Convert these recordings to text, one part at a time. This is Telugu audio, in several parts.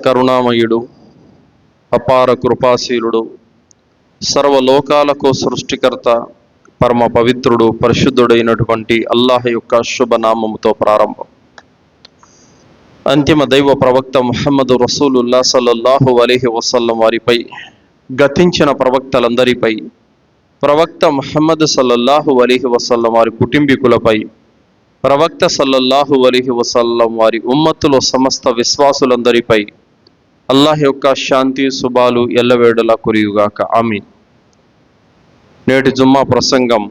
కరుణామయుడు, అపార కృపాశీలుడు, సర్వలోకాలకు సృష్టికర్త, పరమ పవిత్రుడు, పరిశుద్ధుడైనటువంటి అల్లాహ్ యొక్క శుభనామముతో ప్రారంభం. అంతిమ దైవ ప్రవక్త ముహమ్మదు రసూలుల్లా సల్లల్లాహు అలైహి వసల్లం వారిపై, గతించిన ప్రవక్తలందరిపై, ప్రవక్త ముహమ్మద్ సల్లల్లాహు అలైహి వసల్లం వారి కుటుంబీకులపై, ప్రవక్త సల్లల్లాహు అలైహి వసల్లం వారి ఉమ్మత్తులో సమస్త విశ్వాసులందరిపై అల్లాహ్ యొక్క శాంతి శుభాలు ఎల్లవేళలా కురియుగాక. ఆమీన్. నేటి జుమ్మా ప్రసంగం,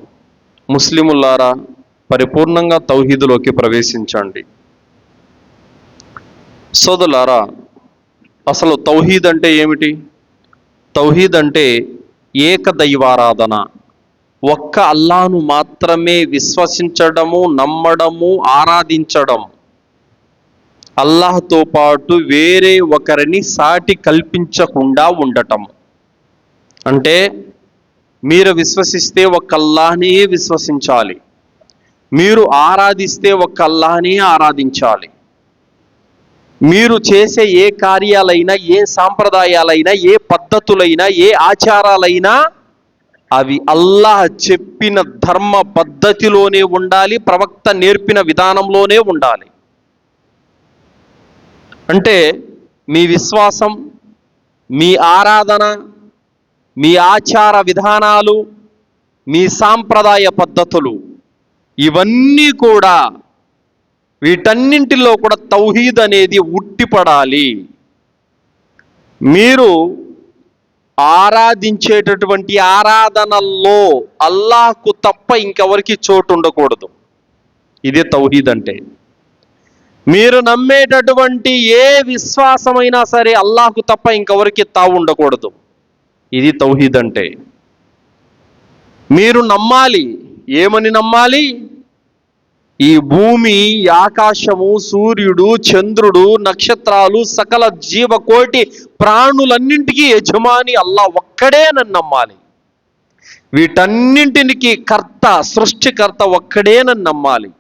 ముస్లిములారా పరిపూర్ణంగా తౌహీదులోకి ప్రవేశించండి. సోదరులారా, అసలు తౌహీద్ అంటే ఏమిటి? తౌహీద్ అంటే ఏకదైవారాధన, ఒక్క అల్లాహ్ను మాత్రమే విశ్వసించడము, నమ్మడము, ఆరాధించడం. అల్లాహ్తో పాటు వేరే ఒకరిని సాటి కల్పించకుండా ఉండటం. అంటే మీరు విశ్వసిస్తే ఒక్క అల్లాహ్నే విశ్వసించాలి, మీరు ఆరాధిస్తే ఒక్క అల్లాహ్నే ఆరాధించాలి. మీరు చేసే ఏ కార్యాలైనా, ఏ సాంప్రదాయాలైనా, ఏ పద్ధతులైనా, ఏ ఆచారాలైనా అవి అల్లాహ్ చెప్పిన ధర్మ పద్ధతిలోనే ఉండాలి, ప్రవక్త నేర్పిన విధానంలోనే ఉండాలి. అంటే మీ విశ్వాసం, మీ ఆరాధన, మీ ఆచార విధానాలు, మీ సాంప్రదాయ పద్ధతులు, ఇవన్నీ కూడా, వీటన్నింటిలో కూడా తౌహీద్ అనేది ఉట్టిపడాలి. మీరు ఆరాధించేటటువంటి ఆరాధనల్లో అల్లాహ్కు తప్ప ఇంకెవరికి చోటు ఉండకూడదు. ఇదే తౌహీద్ అంటే. మీరు నమ్మేటటువంటి ఏ విశ్వాసమైనా సరే అల్లాహ్కు తప్ప ఇంకెవరికి తావు ఉండకూడదు. ఇది తౌహీద్ అంటే. మీరు నమ్మాలి. ఏమని నమ్మాలి? ఈ భూమి, ఆకాశము, సూర్యుడు, చంద్రుడు, నక్షత్రాలు, సకల జీవకోటి ప్రాణులన్నింటికీ యజమాని అల్లాహ్ ఒక్కడేనని నమ్మాలి. వీటన్నింటికి కర్త, సృష్టికర్త ఒక్కడేనని నమ్మాలి.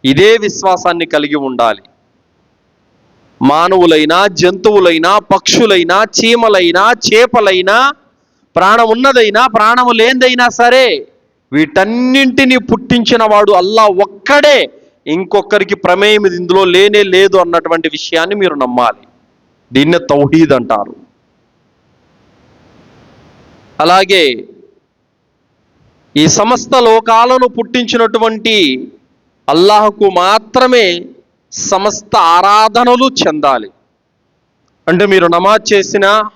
ఇదే విశ్వాసాన్ని కలిగి ఉండాలి. మానవులైనా, జంతువులైనా, పక్షులైనా, చీమలైనా, చేపలైనా, ప్రాణం ఉన్నదైనా, ప్రాణము లేనిదైనా సరే వీటన్నింటినీ పుట్టించిన వాడు అల్లాహ్ ఒక్కడే, ఇంకొకరికి ప్రమేయం ఇందులో లేనే లేదు అన్నటువంటి విషయాన్ని మీరు నమ్మాలి. దీన్నే తౌహీద్ అంటారు. అలాగే ఈ సమస్త లోకాలను పుట్టించినటువంటి అల్లాహ్కు మాత్రమే సమస్త ఆరాధనలు చెందాలి. అంటే మీరు నమాజ్ చేసినా,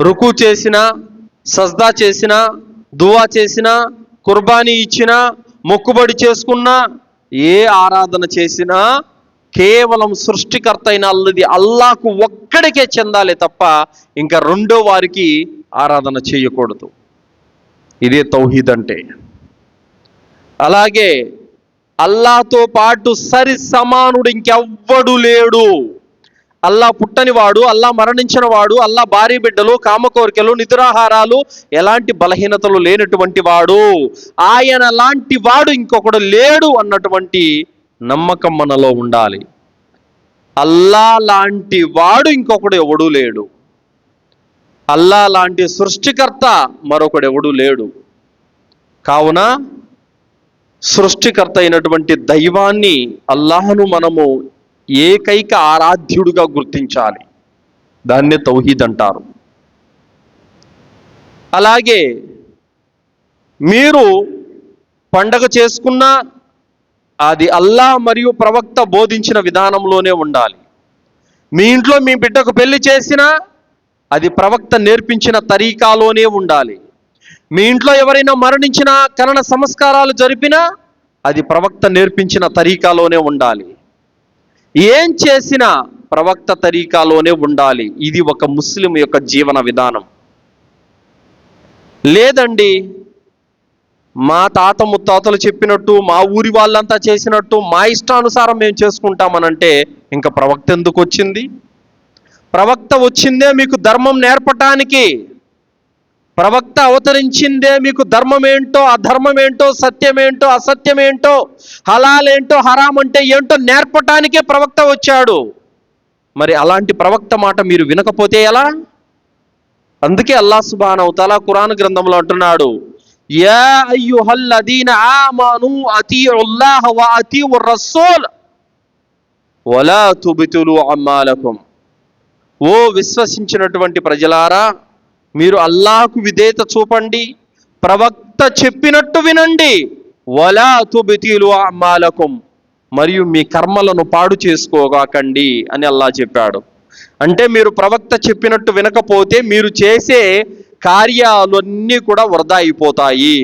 రుకు చేసినా, సజ్దా చేసినా, దువా చేసినా, కుర్బానీ ఇచ్చినా, మొక్కుబడి చేసుకున్నా, ఏ ఆరాధన చేసినా కేవలం సృష్టికర్త అయిన అల్లాహ్కు ఒక్కడికే చెందాలి తప్ప ఇంకా రెండో వారికి ఆరాధన చేయకూడదు. ఇదే తౌహీద్ అంటే. అలాగే అల్లాహ్తో పాటు సరి సమానుడు ఇంకెవ్వడు లేడు. అల్లాహ్ పుట్టని వాడు, అల్లాహ్ మరణించిన వాడు, అల్లాహ్ భార్య బిడ్డలు, కామకోరికలు, నిద్రాహారాలు, ఎలాంటి బలహీనతలు లేనటువంటి వాడు, ఆయన లాంటి వాడు ఇంకొకడు లేడు అన్నటువంటి నమ్మకం మనలో ఉండాలి. అల్లాహ్ లాంటి వాడు ఇంకొకడు ఎవడూ లేడు. అల్లాహ్ లాంటి సృష్టికర్త మరొకడు ఎవడూ లేడు. కావున సృష్టికర్త అయినటువంటి దైవాన్ని, అల్లాహ్ను మనము ఏకైక ఆరాధ్యుడుగా గుర్తించాలి. దాన్నే తౌహీద్ అంటారు. అలాగే మీరు పండగ చేసుకున్నా అది అల్లాహ్ మరియు ప్రవక్త బోధించిన విధానంలోనే ఉండాలి. మీ ఇంట్లో మీ బిడ్డకు పెళ్లి చేసినా అది ప్రవక్త నేర్పించిన తరీకాలోనే ఉండాలి. మీ ఇంట్లో ఎవరైనా మరణించినా, కరణ సంస్కారాలు జరిపినా అది ప్రవక్త నేర్పించిన తరీకాలోనే ఉండాలి. ఏం చేసినా ప్రవక్త తరీకాలోనే ఉండాలి. ఇది ఒక ముస్లిం యొక్క జీవన విధానం. లేదండి, మా తాత ముత్తాతలు చెప్పినట్టు, మా ఊరి వాళ్ళంతా చేసినట్టు, మా ఇష్టానుసారం మేము చేసుకుంటామనంటే ఇంకా ప్రవక్త ఎందుకు వచ్చింది? ప్రవక్త వచ్చిందే మీకు ధర్మం నేర్పటానికి. ప్రవక్త అవతరించిందే మీకు ధర్మం ఏంటో, అధర్మం ఏంటో, సత్యమేంటో, అసత్యమేంటో, హలాల్ ఏంటో, హరాం అంటే ఏంటో నేర్పటానికే ప్రవక్త వచ్చాడు. మరి అలాంటి ప్రవక్త మాట మీరు వినకపోతే ఎలా? అందుకే అల్లాహ్ సుబ్హానహు వ తఆలా ఖురాన్ గ్రంథంలో అంటున్నాడు, యా అయ్యుహల్లదీన ఆమను అతీఉల్లాహ వ అతీఉర్ రసూల్ వలా తుబ్తిలు అమాలకుం. ఓ విశ్వసించినటువంటి ప్రజలారా, మీరు అల్లాహకు విధేయత చూపండి, ప్రవక్త చెప్పినట్టు వినండి. వలా తుబ్తిలు అమాలకుం, మరియు మీ కర్మలను పాడు చేసుకోగాకండి అని అల్లాహ్ చెప్పాడు. అంటే మీరు ప్రవక్త చెప్పినట్టు వినకపోతే మీరు చేసే కార్యాలన్నీ కూడా వృధా అయిపోతాయి,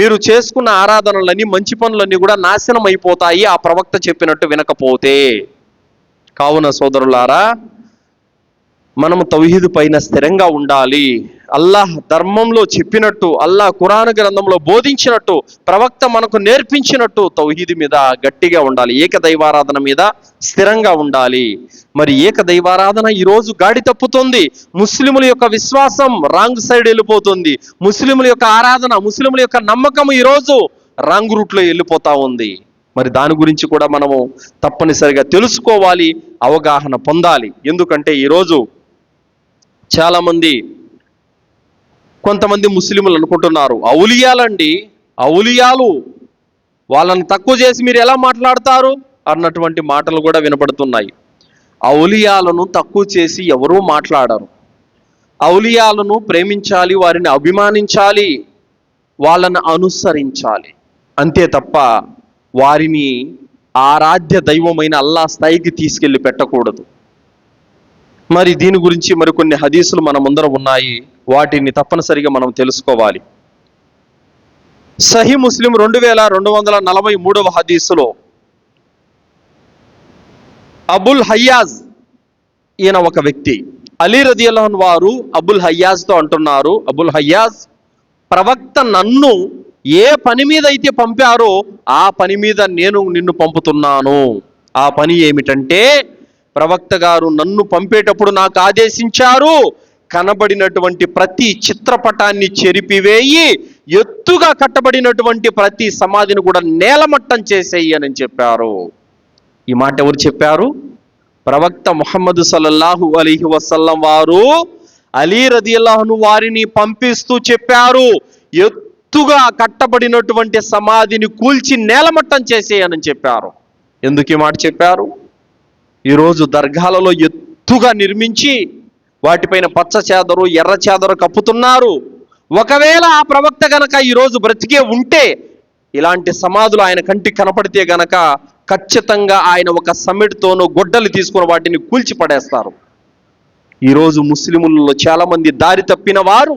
మీరు చేసుకున్న ఆరాధనలన్నీ మంచి పనులన్నీ కూడా నాశనం అయిపోతాయి ఆ ప్రవక్త చెప్పినట్టు వినకపోతే. కావున సోదరులారా, మనము తౌహీద్ పైన స్థిరంగా ఉండాలి. అల్లాహ్ ధర్మంలో చెప్పినట్టు, అల్లాహ్ ఖురాన్ గ్రంథంలో బోధించినట్టు, ప్రవక్త మనకు నేర్పించినట్టు తౌహీద్ మీద గట్టిగా ఉండాలి, ఏకదైవారాధన మీద స్థిరంగా ఉండాలి. మరి ఏకదైవారాధన ఈరోజు గాడి తప్పుతుంది. ముస్లిముల యొక్క విశ్వాసం రాంగ్ సైడ్ వెళ్ళిపోతుంది. ముస్లిముల యొక్క ఆరాధన, ముస్లిముల యొక్క నమ్మకం ఈరోజు రాంగ్ రూట్లో వెళ్ళిపోతా ఉంది. మరి దాని గురించి కూడా మనము తప్పనిసరిగా తెలుసుకోవాలి, అవగాహన పొందాలి. ఎందుకంటే ఈరోజు చాలామంది, కొంతమంది ముస్లింలు అనుకుంటున్నారు, ఔలియాలండి, ఔలియాలు, వాళ్ళని తక్కువ చేసి మీరు ఎలా మాట్లాడతారు అన్నటువంటి మాటలు కూడా వినపడుతున్నాయి. ఔలియాలను తక్కువ చేసి ఎవరూ మాట్లాడరు. ఔలియాలను ప్రేమించాలి, వారిని అభిమానించాలి, వాళ్ళని అనుసరించాలి, అంతే తప్ప వారిని ఆరాధ్య దైవమైన అల్లాహ్ స్థాయికి తీసుకెళ్లి పెట్టకూడదు. మరి దీని గురించి మరికొన్ని హదీసులు మన ముందర ఉన్నాయి, వాటిని తప్పనిసరిగా మనం తెలుసుకోవాలి. సహీ ముస్లిం 2243వ హదీసులో అబుల్ హయ్యాజ్, ఈయన ఒక వ్యక్తి, అలీ రదియల్లాహు అన్హు వారు అబుల్ హయ్యాజ్తో అంటున్నారు, అబుల్ హయ్యాజ్, ప్రవక్త నన్ను ఏ పని మీద అయితే పంపారో ఆ పని మీద నేను నిన్ను పంపుతున్నాను. ఆ పని ఏమిటంటే, ప్రవక్త గారు నన్ను పంపేటప్పుడు నాకు ఆదేశించారు, కనబడినటువంటి ప్రతి చిత్రపటాన్ని చెరిపివేయి, ఎత్తుగా కట్టబడినటువంటి ప్రతి సమాధిని కూడా నేలమట్టం చేసేయి అని చెప్పారు. ఈ మాట ఎవరు చెప్పారు? ప్రవక్త ముహమ్మద్ సల్లల్లాహు అలైహి వసల్లం వారు అలీ రదియల్లాహు అన్హు వారిని పంపిస్తూ చెప్పారు, ఎత్తుగా కట్టబడినటువంటి సమాధిని కూల్చి నేలమట్టం చేసేయని చెప్పారు. ఎందుకు ఈ మాట చెప్పారు? ఈరోజు దర్గాలలో ఎత్తుగా నిర్మించి వాటిపైన పచ్చ చేదరు, ఎర్ర చేదరు కప్పుతున్నారు. ఒకవేళ ఆ ప్రవక్త గనక ఈరోజు బ్రతికే ఉంటే, ఇలాంటి సమాధులు ఆయన కంటికి కనపడితే గనక ఖచ్చితంగా ఆయన ఒక సమిటితోనూ గొడ్డలు తీసుకుని వాటిని కూల్చి పడేస్తారు. ఈరోజు ముస్లిములలో చాలా మంది దారి తప్పిన వారు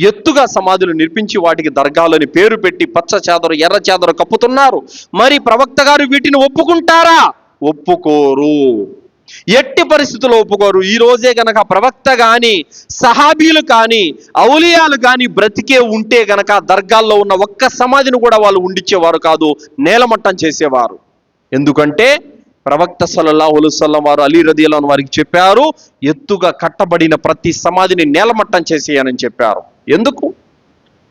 ఎత్తుగా సమాధులు నిర్మించి వాటికి దర్గాలని పేరు పెట్టి పచ్చ చేదరు, ఎర్ర చేదరు కప్పుతున్నారు. మరి ప్రవక్త గారు వీటిని ఒప్పుకుంటారా? ఒప్పుకోరు, ఎట్టి పరిస్థితుల్లో ఒప్పుకోరు. ఈ రోజే గనక ప్రవక్త కానీ, సహాబీలు కానీ, ఔలియాలు కానీ బ్రతికే ఉంటే గనక దర్గాల్లో ఉన్న ఒక్క సమాధిని కూడా వాళ్ళు ఉండిచ్చేవారు కాదు, నేలమట్టం చేసేవారు. ఎందుకంటే ప్రవక్త సల్లల్లాహు అలైహి వసల్లం వారు అలీ రదియల్లాహు అన్హు వారికి చెప్పారు, ఎత్తుగా కట్టబడిన ప్రతి సమాధిని నేలమట్టం చేసేయని చెప్పారు. ఎందుకు?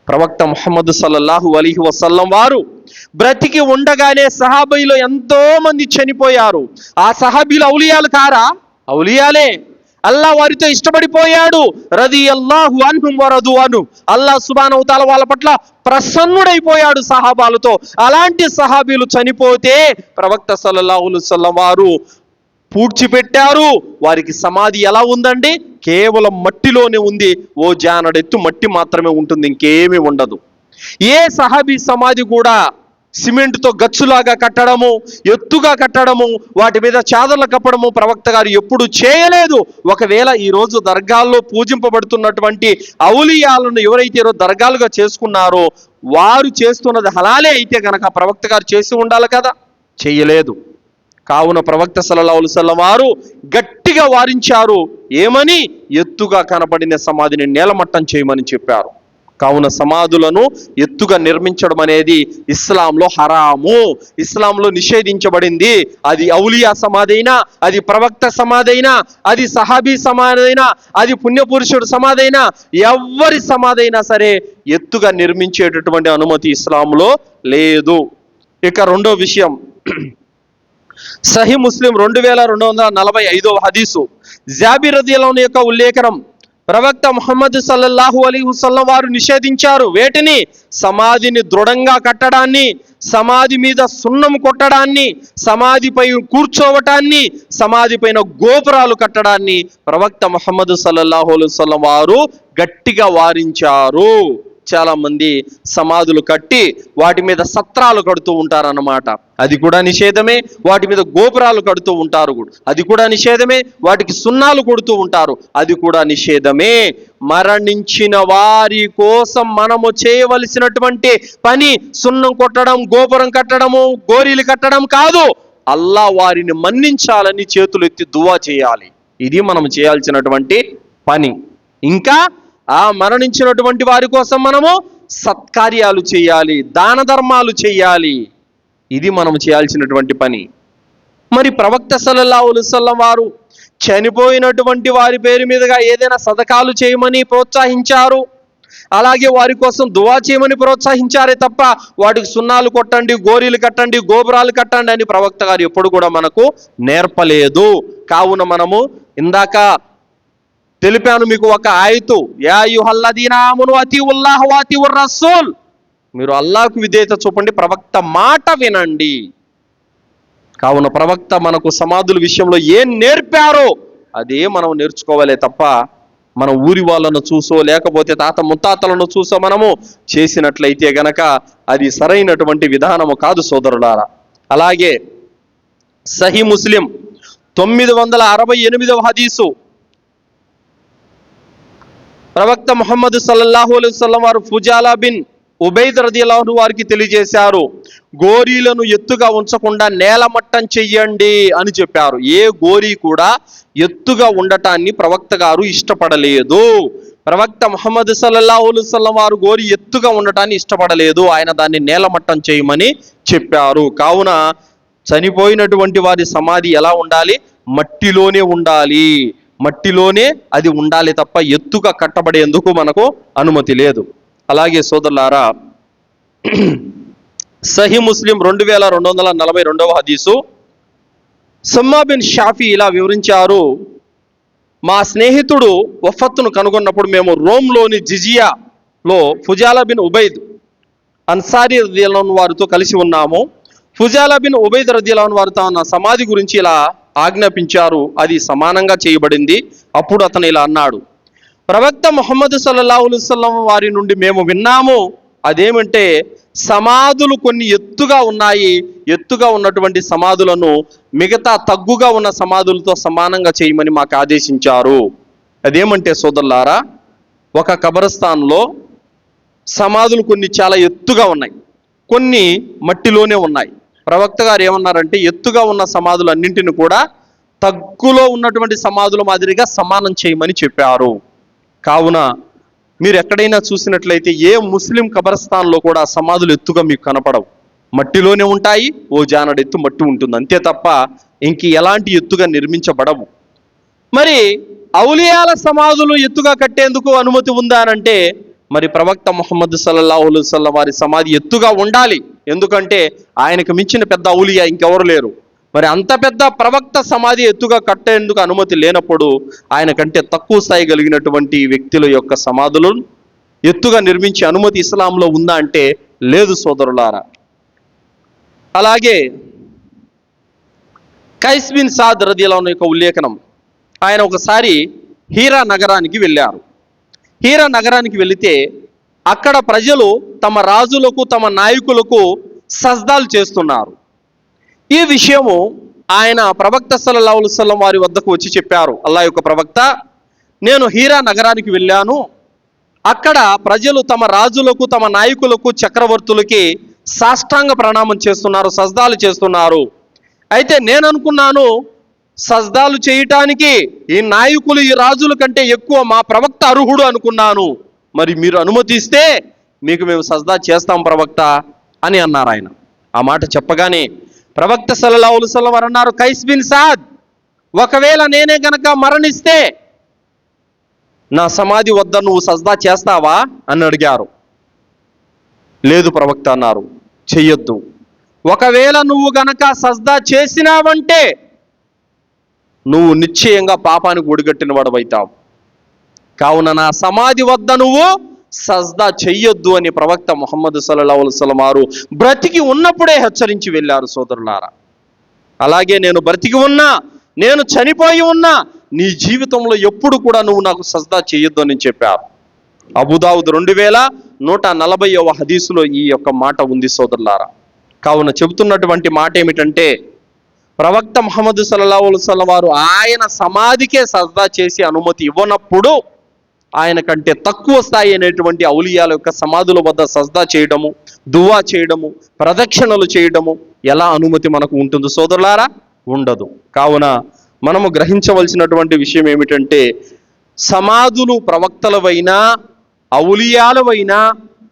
ప్రవక్త ముహమ్మద్ సల్లల్లాహు అలైహి వసల్లం వారు బ్రతికి ఉండగానే సహాబీలో ఎంతో మంది చనిపోయారు. ఆ సహాబీలు ఔలియాలు కారా? ఔలియాలే. అల్లాహ్ వారితో ఇష్టపడిపోయాడు, రదియల్లాహు అన్హుం వరదు అను. అల్లాహ్ సుబ్హానహు వ తఆలా వాళ్ళ పట్ల ప్రసన్నుడైపోయాడు సహాబాలతో. అలాంటి సహాబీలు చనిపోతే ప్రవక్త సల్లల్లాహు అలైహి వసల్లం వారు పూడ్చిపెట్టారు. వారికి సమాధి ఎలా ఉందండి? కేవలం మట్టిలోనే ఉంది. ఓ జానడెత్తు మట్టి మాత్రమే ఉంటుంది, ఇంకేమీ ఉండదు. ఏ సహాబీ సమాధి కూడా సిమెంట్తో గచ్చులాగా కట్టడము, ఎత్తుగా కట్టడము, వాటి మీద చాదర్లు కప్పడము ప్రవక్త గారు ఎప్పుడు చేయలేదు. ఒకవేళ ఈరోజు దర్గాల్లో పూజింపబడుతున్నటువంటి ఔలియాలను ఎవరైతే దర్గాలుగా చేసుకున్నారో వారు చేస్తున్నది హలాలే అయితే గనక ప్రవక్త గారు చేసి ఉండాలి కదా, చేయలేదు. కావున ప్రవక్త సల్లల్లాహు అలైహి వసల్లం వారు గట్టిగా వారించారు, ఏమని? ఎత్తుగా కనబడిన సమాధిని నేలమట్టం చేయమని చెప్పారు. కావున సమాధులను ఎత్తుగా నిర్మించడం అనేది ఇస్లాంలో హరాము, ఇస్లాంలో నిషేధించబడింది. అది ఔలియా సమాధి అయినా, అది ప్రవక్త సమాధి అయినా, అది సహాబీ సమాధి అయినా, అది పుణ్యపురుషుడు సమాధి అయినా, ఎవరి సమాధి అయినా సరే ఎత్తుగా నిర్మించేటటువంటి అనుమతి ఇస్లాంలో లేదు. ఇక రెండో విషయం, సహీ ముస్లిం 2245వ హదీసు, జాబిర్ రదియల్లాహు అన్హు యొక్క ఉల్లేఖనం. ప్రవక్త ముహమ్మద్ సల్లల్లాహు అలైహి వసల్లం వారు నిషేధించారు వేటిని? సమాధిని దృఢంగా కట్టడాన్ని, సమాధి మీద సున్నం కొట్టడాన్ని, సమాధిపై కూర్చోవటాన్ని, సమాధి పైన గోపురాలు కట్టడాన్ని ప్రవక్త ముహమ్మద్ సల్లల్లాహు అలైహి వసల్లం వారు గట్టిగా వారించారు. చాలా మంది సమాధులు కట్టి వాటి మీద సత్రాలు కడుతూ ఉంటారన్నమాట, అది కూడా నిషేధమే. వాటి మీద గోపురాలు కడుతూ ఉంటారు, అది కూడా నిషేధమే. వాటికి సున్నాలు కొడుతూ ఉంటారు, అది కూడా నిషేధమే. మరణించిన వారి కోసం మనము చేయవలసినటువంటి పని సున్నం కొట్టడం, గోపురం కట్టడము, గోరీలు కట్టడం కాదు. అల్లా వారిని మన్నించాలని చేతులెత్తి దువా చేయాలి, ఇది మనం చేయాల్సినటువంటి పని. ఇంకా ఆ మరణించినటువంటి వారి కోసం మనము సత్కార్యాలు చేయాలి, దాన ధర్మాలు చేయాలి, ఇది మనం చేయాల్సినటువంటి పని. మరి ప్రవక్త సల్లల్లాహు అలైహి వసల్లం వారు చనిపోయినటువంటి వారి పేరు మీదుగా ఏదైనా సదకాలు చేయమని ప్రోత్సహించారు, అలాగే వారి కోసం దువా చేయమని ప్రోత్సహించారే తప్ప వాటికి సున్నాలు కొట్టండి, గోరీలు కట్టండి, గోపురాలు కట్టండి అని ప్రవక్త గారు ఎప్పుడు కూడా మనకు నేర్పలేదు. కావున మనము ఇందాక తెలిపాను మీకు ఒక ఆయతు, యా అయ్యుహల్లదీనా ఆమను అతీఉల్లాహ వ అతీఉర్ రసూల్, మీరు అల్లాహ్కు విధేయత చూపండి, ప్రవక్త మాట వినండి. కావున ప్రవక్త మనకు సమాధుల విషయంలో ఏం నేర్పారో అదే మనం నేర్చుకోవాలే తప్ప మన ఊరి వాళ్ళను చూసో లేకపోతే తాత ముత్తాతలను చూసో మనము చేసినట్లయితే గనక అది సరైనటువంటి విధానము కాదు సోదరులారా. అలాగే సహీ ముస్లిం 968వ హదీసు, ప్రవక్త ముహమ్మద్ సల్లల్లాహు అలైహి వసల్లం వారు ఫుజాలా బిన్ ఉబైద్ రదియల్లాహు అన్హు వారికి తెలియజేశారు, గోరీలను ఎత్తుగా ఉంచకుండా నేలమట్టం చెయ్యండి అని చెప్పారు. ఏ గోరీ కూడా ఎత్తుగా ఉండటాన్ని ప్రవక్త గారు ఇష్టపడలేదు. ప్రవక్త ముహమ్మద్ సల్లల్లాహు అలైహి వసల్లం వారు గోరి ఎత్తుగా ఉండటాన్ని ఇష్టపడలేదు, ఆయన దాన్ని నేలమట్టం చేయమని చెప్పారు. కావున చనిపోయినటువంటి వారి సమాధి ఎలా ఉండాలి? మట్టిలోనే ఉండాలి, మట్టిలోనే అది ఉండాలి తప్ప ఎత్తుగా కట్టబడేందుకు మనకు అనుమతి లేదు. అలాగే సోదరులారా, సహీ ముస్లిం 2242వ హదీసు, సమ్మా బిన్ షాఫీ ఇలా వివరించారు, మా స్నేహితుడు వఫత్తును కనుగొన్నప్పుడు మేము రోమ్లోని జిజియాలో ఫుజాలా బిన్ ఉబైద్ అన్సారీ రదియల్లాహు అన్హు వారితో కలిసి ఉన్నాము. ఫుజాలా బిన్ ఉబైద్ రదియల్లాహు అన్హు వారు తన సమాధి గురించి ఇలా ఆజ్ఞాపించారు, అది సమానంగా చేయబడింది. అప్పుడు అతను ఇలా అన్నాడు, ప్రవక్త ముహమ్మద్ సల్లల్లాహు అలైహి వసల్లం వారి నుండి మేము విన్నాము, అదేమంటే సమాధులు కొన్ని ఎత్తుగా ఉన్నాయి, ఎత్తుగా ఉన్నటువంటి సమాధులను మిగతా తగ్గుగా ఉన్న సమాధులతో సమానంగా చేయమని మాకు ఆదేశించారు. అదేమంటే సోదరులారా, ఒక కబరస్థాన్లో సమాధులు కొన్ని చాలా ఎత్తుగా ఉన్నాయి, కొన్ని మట్టిలోనే ఉన్నాయి. ప్రవక్త గారు ఏమన్నారంటే ఎత్తుగా ఉన్న సమాధులు అన్నింటిని కూడా తగ్గులో ఉన్నటువంటి సమాధుల మాదిరిగా సమానం చేయమని చెప్పారు. కావున మీరు ఎక్కడైనా చూసినట్లయితే ఏ ముస్లిం కబరస్థాన్లో కూడా సమాధులు ఎత్తుగా మీకు కనపడవు, మట్టిలోనే ఉంటాయి, ఓ జానడు ఎత్తు మట్టి ఉంటుంది, అంతే తప్ప ఇంక ఎలాంటి ఎత్తుగా నిర్మించబడవు. మరి ఔలియాల సమాధులు ఎత్తుగా కట్టేందుకు అనుమతి ఉందా అనంటే మరి ప్రవక్త ముహమ్మద్ సల్లల్లాహు అలైహి వసల్లం వారి సమాధి ఎత్తుగా ఉండాలి, ఎందుకంటే ఆయనకు మించిన పెద్ద ఔలియా ఇంకెవరు లేరు. మరి అంత పెద్ద ప్రవక్త సమాధి ఎత్తుగా కట్టేందుకు అనుమతి లేనప్పుడు ఆయన కంటే తక్కువ స్థాయి కలిగినటువంటి వ్యక్తుల యొక్క సమాధులను ఎత్తుగా నిర్మించే అనుమతి ఇస్లాంలో ఉందా అంటే లేదు సోదరులారా. అలాగే కైస్ బిన్ సాద్ రదియల్లాహు అన్హు యొక్క ఉల్లేఖనం, ఆయన ఒకసారి హీరా నగరానికి వెళ్ళారు. హీరా నగరానికి వెళితే అక్కడ ప్రజలు తమ రాజులకు తమ నాయకులకు సజ్దాలు చేస్తున్నారు. ఈ విషయము ఆయన ప్రవక్త సల్లల్లాహు అలైహి వసల్లం వారి వద్దకు వచ్చి చెప్పారు, అల్లాహ్ యొక్క ప్రవక్త, నేను హీరా నగరానికి వెళ్ళాను, అక్కడ ప్రజలు తమ రాజులకు తమ నాయకులకు చక్రవర్తులకి సాష్టాంగ ప్రణామం చేస్తున్నారు, సజ్దాలు చేస్తున్నారు. అయితే నేను అనుకున్నాను సజ్దాలు చేయటానికి ఈ నాయకులు ఈ రాజుల కంటే ఎక్కువ మా ప్రవక్త అర్హుడు అనుకున్నాను, మరి మీరు అనుమతిస్తే మీకు మేము సజ్దా చేస్తాం ప్రవక్త అని అన్నారు ఆయన. ఆ మాట చెప్పగానే ప్రవక్త సల్లల్లాహు అలైహి వసల్లం వారు అన్నారు, కైస్ బిన్ సాద్, ఒకవేళ నేనే గనక మరణిస్తే నా సమాధి వద్ద నువ్వు సజ్దా చేస్తావా అని అడిగారు. లేదు ప్రవక్త అన్నారు, చెయ్యొద్దు. ఒకవేళ నువ్వు గనక సజ్దా చేసినావంటే నువ్వు నిశ్చయంగా పాపానికి ఒడిగట్టిన వాడవైతావు. కావున నా సమాధి వద్ద నువ్వు సజ్దా చెయ్యొద్దు అని ప్రవక్త ముహమ్మద్ సల్లల్లాహు అలైహి వసల్లం వారు బ్రతికి ఉన్నప్పుడే హెచ్చరించి వెళ్ళారు సోదరులారా. అలాగే నేను బ్రతికి ఉన్నా, నేను చనిపోయి ఉన్నా, నీ జీవితంలో ఎప్పుడు కూడా నువ్వు నాకు సజ్దా చేయొద్దు అని చెప్పారు. అబూదావుద్ 2140వ హదీసులో ఈ యొక్క మాట ఉంది సోదరులారా. కావున చెబుతున్నటువంటి మాట ఏమిటంటే, ప్రవక్త ముహమ్మద్ సల్లల్లాహు అలైహి వసల్లం వారు ఆయన సమాధికే సజ్దా చేసి అనుమతి ఇవ్వనప్పుడు ఆయన కంటే తక్కువ స్థాయి అయినటువంటి ఔలియాల యొక్క సమాధుల వద్ద సజ్దా చేయడము, దువా చేయడము, ప్రదక్షిణలు చేయడము ఎలా అనుమతి మనకు ఉంటుంది సోదరులారా? ఉండదు. కావున మనము గ్రహించవలసినటువంటి విషయం ఏమిటంటే, సమాధులు ప్రవక్తలవైనా, ఔలియాలవైనా,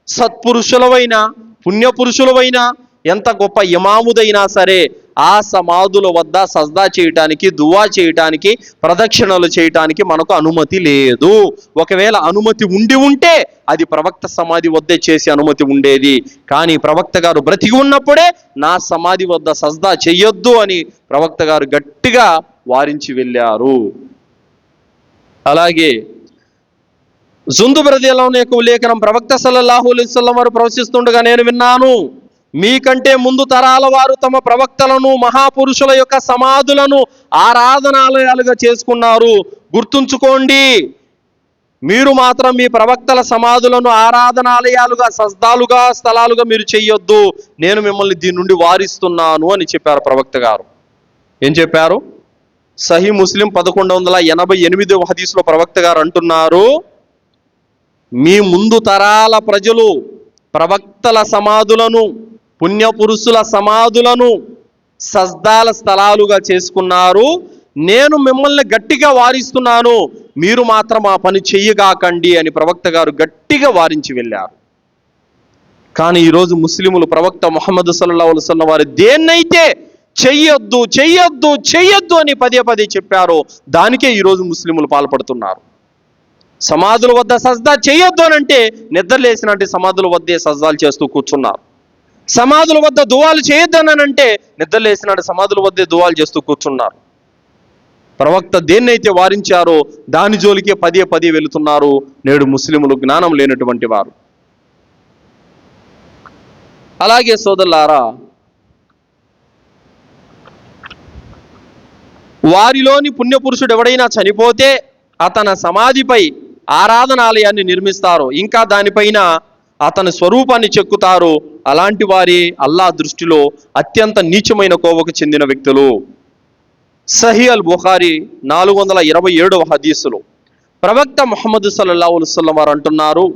సత్పురుషులవైనా, పుణ్యపురుషులవైనా, ఎంత గొప్ప ఇమాముదైనా సరే ఆ సమాధుల వద్ద సజ్దా చేయటానికి, దువా చేయటానికి, ప్రదక్షిణలు చేయటానికి మనకు అనుమతి లేదు. ఒకవేళ అనుమతి ఉంటే అది ప్రవక్త సమాధి వద్దే చేసే అనుమతి ఉండేది. కానీ ప్రవక్త గారు బ్రతికి ఉన్నప్పుడే నా సమాధి వద్ద సజ్దా చెయ్యొద్దు అని ప్రవక్త గారు గట్టిగా వారించి వెళ్ళారు. అలాగే జుందుబ్ రదియల్లాహు అన్హు యొక్క ఉల్లేఖనం, ప్రవక్త సల్లల్లాహు అలైహి వసల్లం వారు ప్రవచిస్తుండగా నేను విన్నాను, మీకంటే ముందు తరాల వారు తమ ప్రవక్తలను, మహాపురుషుల యొక్క సమాధులను ఆరాధనాలయాలుగా చేసుకున్నారు. గుర్తుంచుకోండి, మీరు మాత్రం మీ ప్రవక్తల సమాధులను ఆరాధనాలయాలుగా, సజ్దాలుగా, స్థలాలుగా మీరు చెయ్యొద్దు. నేను మిమ్మల్ని దీని నుండి వారిస్తున్నాను అని చెప్పారు ప్రవక్త గారు. ఏం చెప్పారు? సహీ ముస్లిం 1188వ హదీసులో ప్రవక్త గారు అంటున్నారు, మీ ముందు తరాల ప్రజలు ప్రవక్తల సమాధులను, పుణ్యపురుషుల సమాధులను సజ్దాల స్థలాలుగా చేసుకున్నారు. నేను మిమ్మల్ని గట్టిగా వారిస్తున్నాను, మీరు మాత్రం ఆ పని చెయ్యగాకండి అని ప్రవక్త గారు గట్టిగా వారించి వెళ్ళారు. కానీ ఈరోజు ముస్లిములు ప్రవక్త ముహమ్మద్ సల్లల్లాహు అలైహి వసల్లం వారు దేన్నైతే చెయ్యొద్దు చెయ్యొద్దు చెయ్యొద్దు అని పదే పదే చెప్పారో దానికే ఈరోజు ముస్లిములు పాల్పడుతున్నారు. సమాధుల వద్ద సజ్దా చేయొద్దు అని అంటే నిద్రలేసినట్టు సమాధుల వద్దే సజ్దాలు చేస్తూ కూర్చున్నారు. సమాధుల వద్ద దువాలు చేయొద్దు అని అంటే నిద్రలేసినట్టు సమాధుల వద్దే దువాలు చేస్తూ కూర్చున్నారు. ప్రవక్త దేన్నైతే వారించారో దాని జోలికే పదే పదే వెళుతున్నారు నేడు ముస్లిములు, జ్ఞానం లేనటువంటి వారు. అలాగే సోదరులారా, వారిలోని పుణ్యపురుషుడు ఎవడైనా చనిపోతే అతని సమాధిపై ఆరాధనాలయాన్ని నిర్మిస్తారు, ఇంకా దానిపైన అతని స్వరూపాన్ని చెక్కుతారు. అలాంటి వారి అల్లాహ్ దృష్టిలో అత్యంత నీచమైన కోవకు చెందిన వ్యక్తులు. సహీ అల్ బుఖారీ 427వ హదీసులో ప్రవక్త ముహమ్మద్ సల్లల్లాహు అలైహి వసల్లం వారు అంటున్నారు,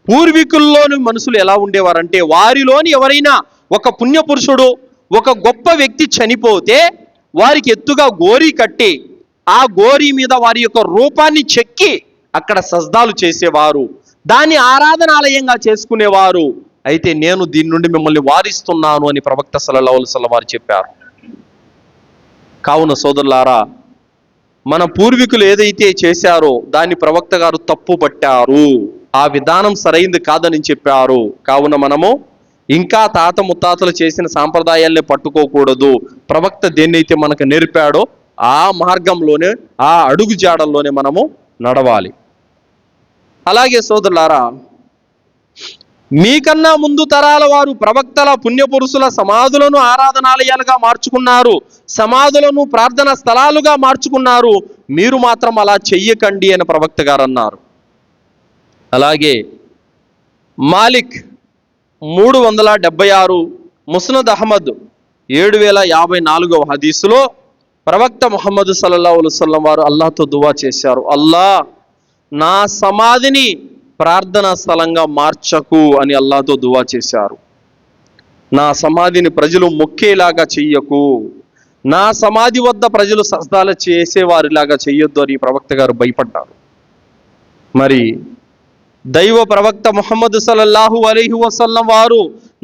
పూర్వీకుల్లోని మనుషులు ఎలా ఉండేవారంటే, వారిలోని ఎవరైనా ఒక పుణ్యపురుషుడు, ఒక గొప్ప వ్యక్తి చనిపోతే వారికి ఎత్తుగా గోరీ కట్టి ఆ గోరీ మీద వారి యొక్క రూపాన్ని చెక్కి అక్కడ సజ్దాలు చేసేవారు, దాన్ని ఆరాధనాలయంగా చేసుకునేవారు. అయితే నేను దీని నుండి మిమ్మల్ని వారిస్తున్నాను అని ప్రవక్త సల్లల్లాహు అలైహి వసల్లం వారు చెప్పారు. కావున సోదరులారా, మన పూర్వీకులు ఏదైతే చేశారో దాన్ని ప్రవక్త గారు తప్పు పట్టారు, ఆ విధానం సరైంది కాదని చెప్పారు. కావున మనము ఇంకా తాత ముత్తాతలు చేసిన సాంప్రదాయాల్ని పట్టుకోకూడదు. ప్రవక్త దేన్నైతే మనకు నేర్పాడో ఆ మార్గంలోనే, ఆ అడుగు జాడల్లోనే మనము నడవాలి. అలాగే సోదరులారా, మీకన్నా ముందు తరాల వారు ప్రవక్తల, పుణ్యపురుషుల సమాధులను ఆరాధనాలయాలుగా మార్చుకున్నారు, సమాధులను ప్రార్థన స్థలాలుగా మార్చుకున్నారు. మీరు మాత్రం అలా చెయ్యకండి అని ప్రవక్త గారు అన్నారు. అలాగే మాలిక్ 376, ముస్నద్ అహ్మద్ 7054వ హదీసులో ప్రవక్త ముహమ్మద్ సల్లల్లాహు అలైహి వసల్లం వారు అల్లాహ్తో దువా చేశారు, అల్లా నా సమాధిని ప్రార్థనా స్థలంగా మార్చకు అని అల్లాహ్తో దువా చేశారు. నా సమాధిని ప్రజలు మొక్కేలాగా చెయ్యకు, నా సమాధి వద్ద ప్రజలు సజ్దాలు చేసేవారిలాగా చెయ్యొద్దు అని ప్రవక్త గారు భయపడ్డారు. మరి దైవ ప్రవక్త ముహమ్మద్ సల్లల్లాహు అలైహి వసల్లం వారు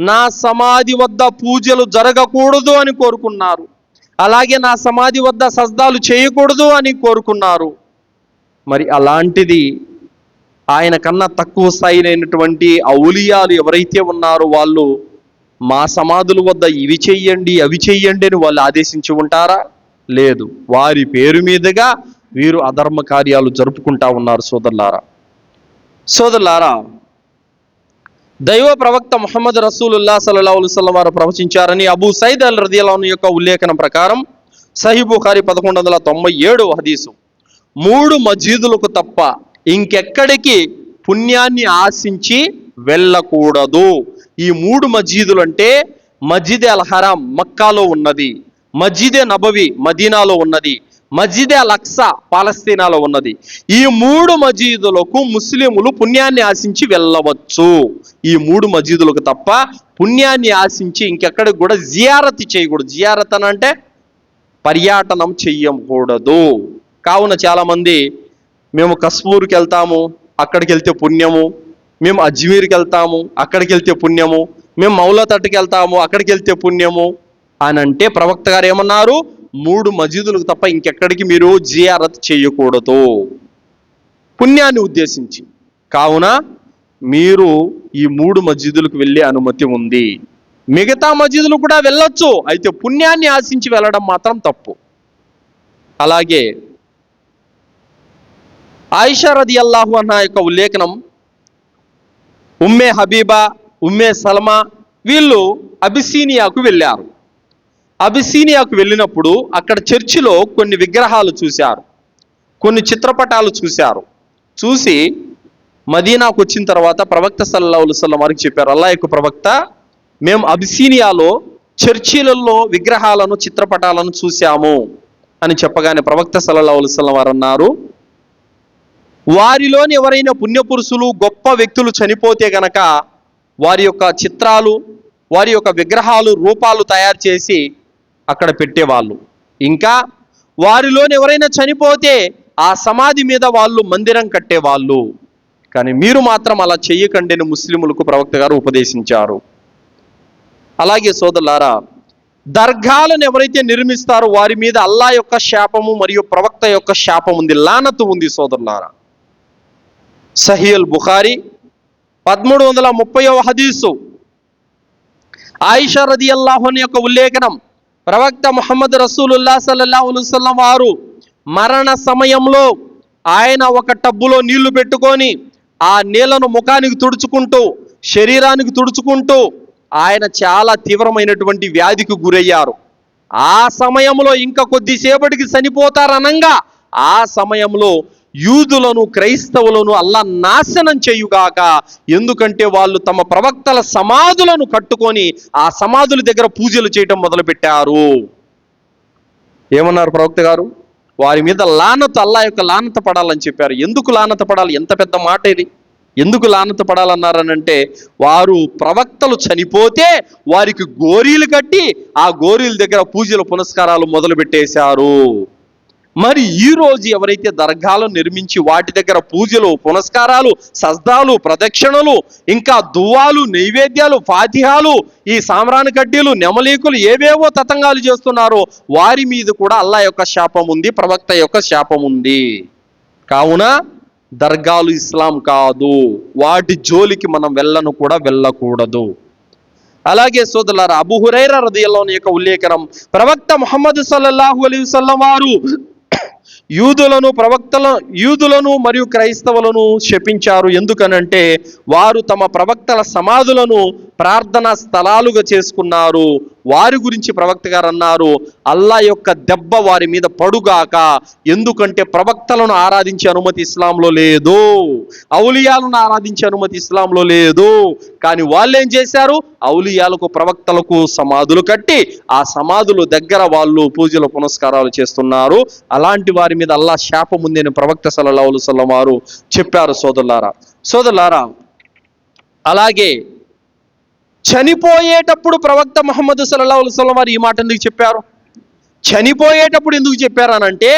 నా సమాధి వద్ద పూజలు జరగకూడదు అని కోరుకున్నారు, అలాగే నా సమాధి వద్ద సజ్దాలు చేయకూడదు అని కోరుకున్నారు. మరి అలాంటిది ఆయన కన్నా తక్కువ స్థాయిలైనటువంటి ఔలియాలు ఎవరైతే ఉన్నారో వాళ్ళు మా సమాధుల వద్ద ఇవి చెయ్యండి అవి చెయ్యండి అని వాళ్ళు ఆదేశించి ఉంటారా? లేదు. వారి పేరు మీదుగా వీరు అధర్మ కార్యాలు జరుపుకుంటా ఉన్నారు. సోదరులారా, దైవ ప్రవక్త ముహమ్మద్ రసూలుల్లాహ్ సల్లల్లాహు అలైహి వసల్లం వారు ప్రవచించారని అబూ సయీద్ అల్ రదియల్లాహు అన్హు యొక్క ఉల్లేఖనం ప్రకారం సహీహ్ బుఖారీ 1197 హదీసు, 3 మస్జిదులకు తప్ప ఇంకెక్కడికి పుణ్యాన్ని ఆశించి వెళ్ళకూడదు. ఈ 3 మస్జిదులు అంటే మస్జిద్ అల్ హరాం మక్కాలో ఉన్నది, మస్జిద్ నబవి మదీనాలో ఉన్నది, మస్జిద్ అల్ అక్సా పాలస్తీనాలో ఉన్నది. ఈ 3 మస్జిదులకు ముస్లింలు పుణ్యాన్ని ఆశించి వెళ్ళవచ్చు. ఈ 3 మస్జిదులకు తప్ప పుణ్యాన్ని ఆశించి ఇంకెక్కడికి కూడా జియారత్ చేయకూడదు. జియారత్ అని అంటే పర్యాటనం చెయ్యకూడదు. కావున చాలామంది మేము కస్పూర్కి వెళ్తాము, అక్కడికి వెళ్తే పుణ్యము, మేము అజ్మీర్కి వెళ్తాము, అక్కడికి వెళ్తే పుణ్యము, మేము మౌలా తట్టుకి వెళ్తాము, అక్కడికి వెళ్తే పుణ్యము అని అంటే ప్రవక్త గారు ఏమన్నారు? 3 మస్జిదులకు తప్ప ఇంకెక్కడికి మీరు జియారత్ చేయకూడదు పుణ్యాన్ని ఉద్దేశించి. కావున మీరు ఈ 3 మస్జిదులకు వెళ్ళే అనుమతి ఉంది. మిగతా మస్జిదులు కూడా వెళ్ళొచ్చు, అయితే పుణ్యాన్ని ఆశించి వెళ్ళడం మాత్రం తప్పు. అలాగే ఆయిషా రదియల్లాహు అన్హా యొక్క ఉల్లేఖనం, ఉమ్మే హబీబా, ఉమ్మే సల్మా వీళ్ళు అబిసీనియాకు వెళ్ళారు. అబిసీనియాకు వెళ్ళినప్పుడు అక్కడ చర్చిలో కొన్ని విగ్రహాలు చూశారు, కొన్ని చిత్రపటాలు చూశారు. చూసి మదీనాకు వచ్చిన తర్వాత ప్రవక్త సల్లల్లాహు అలైహి వసల్లం వారికి చెప్పారు, అల్లాహ్ యొక్క ప్రవక్త, మేము అబిసీనియాలో చర్చిలలో విగ్రహాలను చిత్రపటాలను చూశాము అని చెప్పగానే ప్రవక్త సల్లల్లాహు అలైహి వసల్లం వారు అన్నారు, వారిలోని ఎవరైనా పుణ్యపురుషులు గొప్ప వ్యక్తులు చనిపోతే గనక వారి యొక్క చిత్రాలు, వారి యొక్క విగ్రహాలు, రూపాలు తయారు చేసి అక్కడ పెట్టేవాళ్ళు. ఇంకా వారిలోని ఎవరైనా చనిపోతే ఆ సమాధి మీద వాళ్ళు మందిరం కట్టేవాళ్ళు. కానీ మీరు మాత్రం అలా చెయ్యకండి అని ముస్లిములకు ప్రవక్త గారు ఉపదేశించారు. అలాగే సోదరులారా, దర్గాలను ఎవరైతే నిర్మిస్తారో వారి మీద అల్లాహ్ యొక్క శాపము మరియు ప్రవక్త యొక్క శాపం ఉంది, లానతు ఉంది. సోదరులారా, సహీహ్ బుఖారీ 1330వ హదీసు, ఆయిషా రదియల్లాహు అన్హా యొక్క ఉల్లేఖనం, ప్రవక్త ముహమ్మద్ రసూలుల్లాహ్ సల్లల్లాహు అలైహి వసల్లం వారు మరణ సమయంలో ఆయన ఒక టబ్బులో నీళ్లు పెట్టుకొని ఆ నీళ్లను ముఖానికి తుడుచుకుంటూ, శరీరానికి తుడుచుకుంటూ ఆయన చాలా తీవ్రమైనటువంటి వ్యాధికి గురయ్యారు. ఆ సమయంలో ఇంకా కొద్దిసేపటికి చనిపోతారనంగా ఆ సమయంలో యూదులను, క్రైస్తవులను అల్లాహ్ నాశనం చేయుగాక, ఎందుకంటే వాళ్ళు తమ ప్రవక్తల సమాధులను కట్టుకొని ఆ సమాధుల దగ్గర పూజలు చేయటం మొదలుపెట్టారు. ఏమన్నారు ప్రవక్త గారు? వారి మీద లానత్, అల్లాహ్ యొక్క లానత పడాలని చెప్పారు. ఎందుకు లానత పడాలి? ఎంత పెద్ద మాట ఇది! ఎందుకు లానత పడాలన్నారనంటే, వారు ప్రవక్తలు చనిపోతే వారికి గోరీలు కట్టి ఆ గోరీల దగ్గర పూజలు పునస్కారాలు మొదలు పెట్టేశారు. మరి ఈ రోజు ఎవరైతే దర్గాలు నిర్మించి వాటి దగ్గర పూజలు, పునస్కారాలు, సజ్దాలు, ప్రదక్షిణలు, ఇంకా దువ్వాలు, నైవేద్యాలు, ఫాతిహాలు, ఈ సామ్రాన్ కడ్డీలు, నెమలీకులు ఏవేవో తతంగాలు చేస్తున్నారో వారి మీద కూడా అల్లాహ్ యొక్క శాపం ఉంది, ప్రవక్త యొక్క శాపం ఉంది. కావున దర్గాలు ఇస్లాం కాదు, వాటి జోలికి మనం వెళ్ళకూడదు. అలాగే సోదరులారా, అబూ హురైరా రదియల్లాహు అన్హు యొక్క ఉల్లేఖనం, ప్రవక్త ముహమ్మద్ సల్లల్లాహు అలైహి వసల్లం వారు యూదులను మరియు క్రైస్తవులను శపించారు. ఎందుకనంటే వారు తమ ప్రవక్తల సమాధులను ప్రార్థనా స్థలాలుగా చేసుకున్నారు. వారి గురించి ప్రవక్త గారు అన్నారు, అల్లాహ్ యొక్క దెబ్బ వారి మీద పడుగాక, ఎందుకంటే ప్రవక్తలను ఆరాధించే అనుమతి ఇస్లాంలో లేదు, ఔలియాలను ఆరాధించే అనుమతి ఇస్లాంలో లేదు. కానీ వాళ్ళు ఏం చేశారు? ఔలియాలకు, ప్రవక్తలకు సమాధులు కట్టి ఆ సమాధుల దగ్గర వాళ్ళు పూజలు పునస్కారాలు చేస్తున్నారు. అలాంటి వారి మీద అల్లాహ్ శాపం ఉంది అని ప్రవక్త సల్లల్లాహు అలైహి వసల్లం వారు చెప్పారు. సోదరులారా, అలాగే చనిపోయేటప్పుడు ప్రవక్త ముహమ్మద్ సల్లల్లాహు అలైహి వసల్లం వారు ఈ మాట ఎందుకు చెప్పారు? చనిపోయేటప్పుడు ఎందుకు చెప్పారు అనంటే,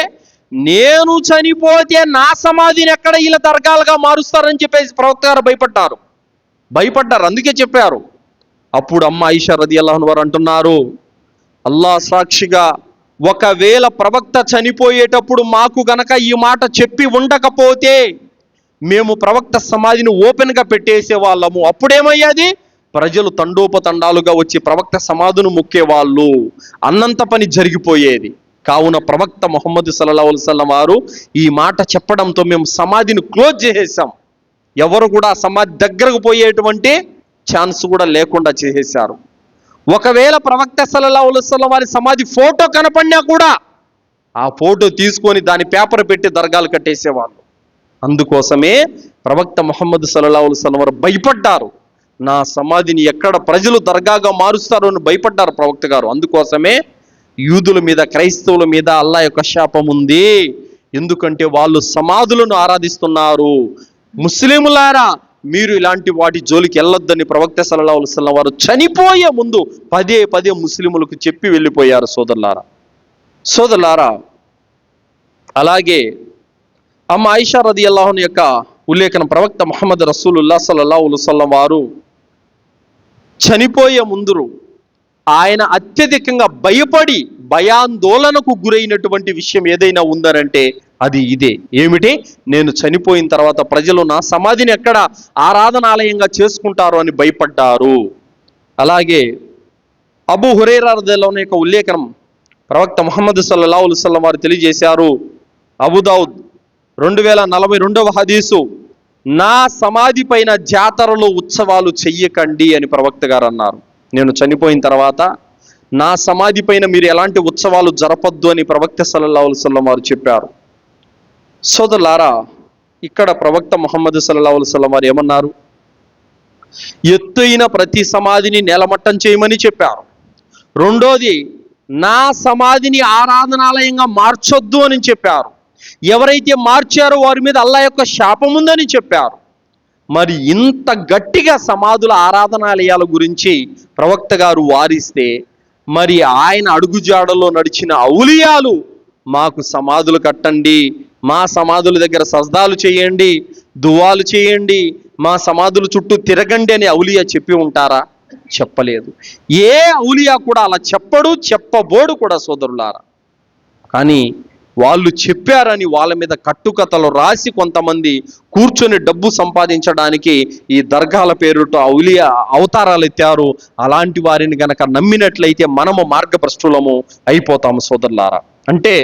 నేను చనిపోతే నా సమాధిని ఎక్కడ ఇలా దర్గాలుగా మారుస్తారని చెప్పేసి ప్రవక్త గారు భయపడ్డారు, అందుకే చెప్పారు. అప్పుడు అమ్మ ఆయిషా రదియల్లాహు అన్హా వారు అంటున్నారు, అల్లాహ్ సాక్షిగా, ఒకవేళ ప్రవక్త చనిపోయేటప్పుడు మాకు గనక ఈ మాట చెప్పి ఉండకపోతే మేము ప్రవక్త సమాధిని ఓపెన్గా పెట్టేసే వాళ్ళము. అప్పుడేమయ్యేది? ప్రజలు తండోపతండాలుగా వచ్చి ప్రవక్త సమాధును మొక్కేవాళ్ళు. అన్నంత పని జరిగిపోయేది. కావున ప్రవక్త ముహమ్మద్ సల్లల్లాహు అలైహి వసల్లం వారు ఈ మాట చెప్పడంతో మేము సమాధిని క్లోజ్ చేసేసాం. ఎవరు కూడా సమాధి దగ్గరకు పోయేటువంటి ఛాన్స్ కూడా లేకుండా చేసేశారు. ఒకవేళ ప్రవక్త సల్లల్లాహు అలైహి వసల్లం వారి సమాధి ఫోటో కనపడినా కూడా ఆ ఫోటో తీసుకొని దాని పేపర్ పెట్టి దర్గాలు కట్టేసేవాళ్ళు. అందుకోసమే ప్రవక్త ముహమ్మద్ సల్లల్లాహు అలైహి వసల్లం వారు భయపడ్డారు. నా సమాధిని ఎక్కడ ప్రజలు దర్గాగా మారుస్తారో అని భయపడ్డారు ప్రవక్త గారు. అందుకోసమే యూదుల మీద, క్రైస్తవుల మీద అల్లా యొక్క శాపం ఉంది. ఎందుకంటే వాళ్ళు సమాధులను ఆరాధిస్తున్నారు. ముస్లిములారా, మీరు ఇలాంటి వాటి జోలికి వెళ్ళొద్దని ప్రవక్త సల్లల్లాహు అలైహి వసల్లం వారు చనిపోయే ముందు పదే పదే ముస్లిములకు చెప్పి వెళ్ళిపోయారు. సోదరులారా, అలాగే అమ్మ ఆయిషా రదియల్లాహు అన్హా యొక్క ఉల్లేఖనం, ప్రవక్త ముహమ్మద్ రసూలుల్లాహ్ సల్లల్లాహు అలైహి వసల్లం వారు చనిపోయే ముందు ఆయన అత్యధికంగా భయపడి భయాందోళనకు గురైనటువంటి విషయం ఏదైనా ఉందనంటే అది ఇదే. ఏమిటి? నేను చనిపోయిన తర్వాత ప్రజలు నా సమాధిని ఎక్కడ ఆరాధనాలయంగా చేసుకుంటారు అని భయపడ్డారు. అలాగే అబూ హురైరా రదియల్లాహు అన్హు యొక్క ఉల్లేఖనం, ప్రవక్త ముహమ్మద్ సల్లల్లాహు అలైహి వసల్లం వారు తెలియజేశారు, అబూ దావుద్ 2042వ హదీసు, నా సమాధి పైన జాతరలో ఉత్సవాలు చెయ్యకండి అని ప్రవక్త గారు అన్నారు. నేను చనిపోయిన తర్వాత నా సమాధి పైన మీరు ఎలాంటి ఉత్సవాలు జరపొద్దు అని ప్రవక్త సల్లల్లాహు అలైహి వసల్లం వారు చెప్పారు. సోదరులారా, ఇక్కడ ప్రవక్త ముహమ్మద్ సల్లల్లాహు అలైహి వసల్లం వారు ఏమన్నారు? ఎత్తైన ప్రతి సమాధిని నేలమట్టం చేయమని చెప్పారు. రెండోది, నా సమాధిని ఆరాధనాలయంగా మార్చొద్దు అని చెప్పారు. ఎవరైతే మార్చారో వారి మీద అల్లా యొక్క శాపం ఉందని చెప్పారు. మరి ఇంత గట్టిగా సమాధుల ఆరాధనాలయాల గురించి ప్రవక్త గారు వారిస్తే, మరి ఆయన అడుగుజాడలో నడిచిన ఔలియాలు మాకు సమాధులు కట్టండి, మా సమాధుల దగ్గర సజ్దాలు చేయండి, దువాలు చేయండి, మా సమాధుల చుట్టూ తిరగండి అని ఔలియా చెప్పి ఉంటారా? చెప్పలేదు. ఏ ఔలియా కూడా అలా చెప్పడు, చెప్పబోడు కూడా సోదరులారా. కానీ వాళ్ళు చెప్పారని వాళ్ళ మీద కట్టుకథలు రాసి కొంతమంది కూర్చొని డబ్బు సంపాదించడానికి ఈ దర్గాల పేరుతో ఔలియా అవతారాలు ఎత్తారు. అలాంటి వారిని గనక నమ్మినట్లయితే మనము మార్గభ్రష్టులము అయిపోతాము సోదరులారా. అంటే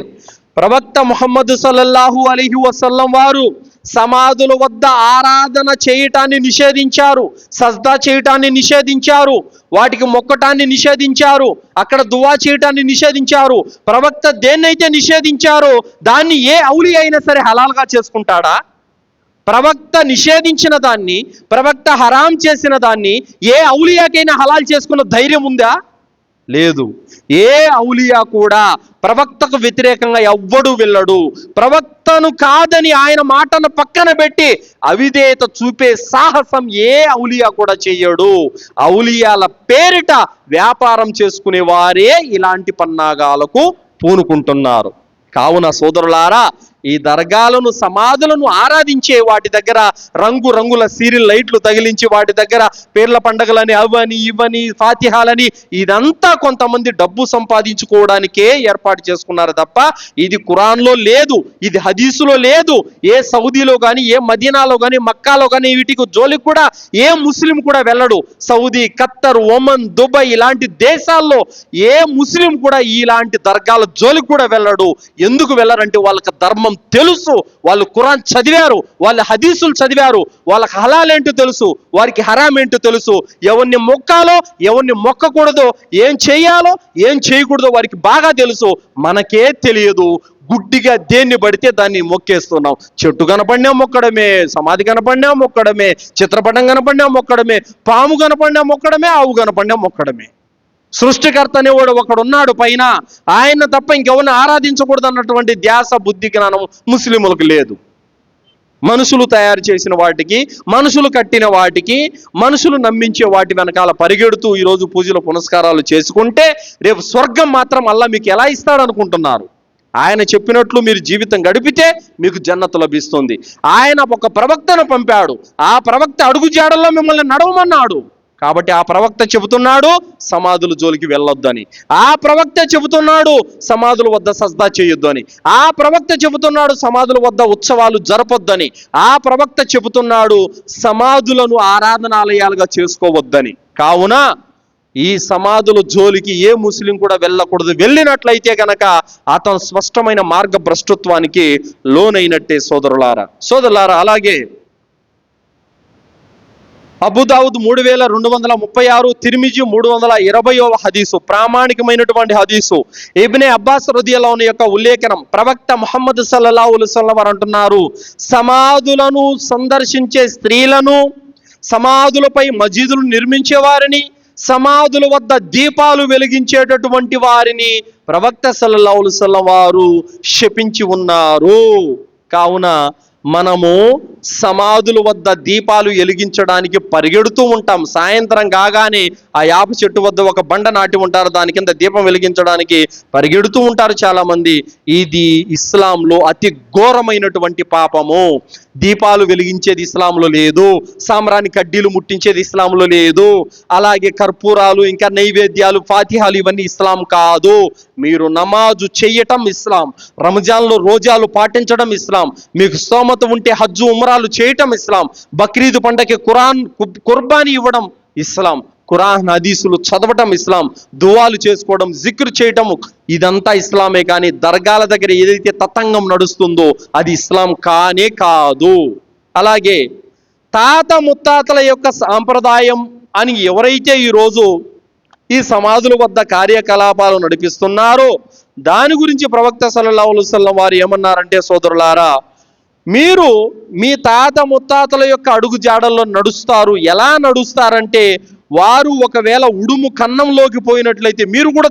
ప్రవక్త ముహమ్మద్ సల్లల్లాహు అలైహి వసల్లం వారు సమాధుల వద్ద ఆరాధన చేయటాన్ని నిషేధించారు, సజ్దా చేయటాన్ని నిషేధించారు, వాటికి మొక్కటాన్ని నిషేధించారు, అక్కడ దువా చేయటాన్ని నిషేధించారు. ప్రవక్త దేన్నైతే నిషేధించారో దాన్ని ఏ ఔలియా అయినా సరే హలాల్గా చేసుకుంటాడా? ప్రవక్త నిషేధించిన దాన్ని, ప్రవక్త హరాం చేసిన దాన్ని ఏ ఔలియాకైనా హలాల్ చేసుకున్న ధైర్యం ఉందా? లేదు. ఏ ఔలియా కూడా ప్రవక్తకు వ్యతిరేకంగా ఎవ్వడు వెళ్ళడు. ప్రవక్తను కాదని ఆయన మాటను పక్కన పెట్టి అవిధేయత చూపే సాహసం ఏ ఔలియా కూడా చెయ్యడు. ఔలియాల పేరిట వ్యాపారం చేసుకునే వారే ఇలాంటి పన్నాగాలకు పూనుకుంటున్నారు. కావున సోదరులారా, ఈ దర్గాలను, సమాధులను ఆరాధించే వాటి దగ్గర రంగురంగుల సీరియల్ లైట్లు తగిలించి వాటి దగ్గర పేర్ల పండగలని, అవని ఇవని, ఫాతిహాలని, ఇదంతా కొంతమంది డబ్బు సంపాదించుకోవడానికే ఏర్పాటు చేసుకున్నారు తప్ప ఇది ఖురాన్లో లేదు, ఇది హదీసులో లేదు. ఏ సౌదీలో కానీ, ఏ మదీనాలో కానీ, మక్కాలో కానీ వీటికి జోలికి కూడా ఏ ముస్లిం కూడా వెళ్ళడు. సౌదీ, ఖత్తర్, ఒమన్, దుబాయ్ ఇలాంటి దేశాల్లో ఏ ముస్లిం కూడా ఇలాంటి దర్గాల జోలికి కూడా వెళ్ళడు. ఎందుకు వెళ్ళరంటే వాళ్ళకి ధర్మం తెలుసు, వాళ్ళు ఖురాన్ చదివారు, వాళ్ళ హదీసులు చదివారు, వాళ్ళకి హలాల్ ఏంటో తెలుసు, వారికి హరాం ఏంటో తెలుసు, ఎవరిని మొక్కాలో ఎవరిని మొక్కకూడదో, ఏం చేయాలో ఏం చేయకూడదో వారికి బాగా తెలుసు. మనకే తెలియదు. గుడ్డిగా దేన్ని పడితే దాన్ని మొక్కేస్తున్నాం. చెట్టు కనపడినా మొక్కడమే, సమాధి కనపడినా మొక్కడమే, చిత్రపటం కనపడినా మొక్కడమే, పాము కనపడినా మొక్కడమే, ఆవు కనపడినా మొక్కడమే. సృష్టికర్త అనేవాడు ఒకడున్నాడు పైన, ఆయన తప్ప ఇంకెవరిని ఆరాధించకూడదు అన్నటువంటి ధ్యాస, బుద్ధి, జ్ఞానం ముస్లిములకు లేదు. మనుషులు తయారు చేసిన వాటికి, మనుషులు కట్టిన వాటికి, మనుషులు నమ్మించే వాటి వెనకాల పరిగెడుతూ ఈరోజు పూజలు పునస్కారాలు చేసుకుంటే రేపు స్వర్గం మాత్రం అల్లా మీకు ఎలా ఇస్తాడనుకుంటున్నారు? ఆయన చెప్పినట్లు మీరు జీవితం గడిపితే మీకు జన్నతు లభిస్తుంది. ఆయన ఒక ప్రవక్తను పంపాడు, ఆ ప్రవక్త అడుగుజాడల్లో మిమ్మల్ని నడవమన్నాడు. కాబట్టి ఆ ప్రవక్త చెబుతున్నాడు సమాధుల జోలికి వెళ్ళొద్దని, ఆ ప్రవక్త చెబుతున్నాడు సమాధుల వద్ద సజ్దా చేయొద్దు అని, ఆ ప్రవక్త చెబుతున్నాడు సమాధుల వద్ద ఉత్సవాలు జరపొద్దని, ఆ ప్రవక్త చెబుతున్నాడు సమాధులను ఆరాధనాలయాలుగా చేసుకోవద్దని. కావున ఈ సమాధుల జోలికి ఏ ముస్లిం కూడా వెళ్ళకూడదు. వెళ్ళినట్లయితే కనుక అతను స్పష్టమైన మార్గభ్రష్టత్వానికి లోనైనట్టే సోదరులారా. అలాగే అబూదావుద్ 3236, తిర్మిజీ 320వ హదీసు, ప్రామాణికమైనటువంటి హదీసు. ఇబ్నే అబ్బాస్ రదియల్లాహు అన్హు యొక్క ఉల్లేఖనం. ప్రవక్త ముహమ్మద్ సల్లల్లాహు అలైహి వసల్లం వారు అంటున్నారు, సమాధులను సందర్శించే స్త్రీలను, సమాధులపై మసీదులు నిర్మించే వారిని, సమాధుల వద్ద దీపాలు వెలిగించేటటువంటి వారిని ప్రవక్త సల్లల్లాహు అలైహి వసల్లం వారు శపించి ఉన్నారు. కావున మనము సమాధుల వద్ద దీపాలు వెలిగించడానికి పరిగెడుతూ ఉంటాం. సాయంత్రం కాగానే ఆ యాప చెట్టు వద్ద ఒక బండ నాటి ఉంటారు, దాని కింద దీపం వెలిగించడానికి పరిగెడుతూ ఉంటారు చాలా మంది. ఇది ఇస్లాంలో అతి ఘోరమైనటువంటి పాపము. దీపాలు వెలిగించేది ఇస్లాంలో లేదు, సాంబ్రాణి కడ్డీలు ముట్టించేది ఇస్లాంలో లేదు, అలాగే కర్పూరాలు, ఇంకా నైవేద్యాలు, ఫాతిహాలు ఇవన్నీ ఇస్లాం కాదు. మీరు నమాజు చెయ్యటం ఇస్లాం, రంజాన్లో రోజాలు పాటించడం ఇస్లాం, మీకు స్తోమత ఉంటే హజ్జు ఉమ్రాలు చేయటం ఇస్లాం, బక్రీద్ పండగకి కుర్బానీ ఇవ్వడం ఇస్లాం, ఖురాన్ హదీసులు చదవటం ఇస్లాం, దువాలు చేసుకోవడం, జిక్ర్ చేయటం, ఇదంతా ఇస్లామే. కానీ దర్గాల దగ్గర ఏదైతే తతంగం నడుస్తుందో అది ఇస్లాం కానే కాదు. అలాగే తాత ముత్తాతల యొక్క సాంప్రదాయం అని ఎవరైతే ఈరోజు ఈ సమాధుల వద్ద కార్యకలాపాలు నడిపిస్తున్నారో దాని గురించి ప్రవక్త సల్లల్లాహు అలైహి వసల్లం వారు ఏమన్నారంటే, సోదరులారా, మీరు మీ తాత ముత్తాతల యొక్క అడుగు జాడల్లో నడుస్తారు. ఎలా నడుస్తారంటే, వారు ఒకవేళ ఉడుము కన్నంలోకి పోయినట్లయితే మీరు కూడా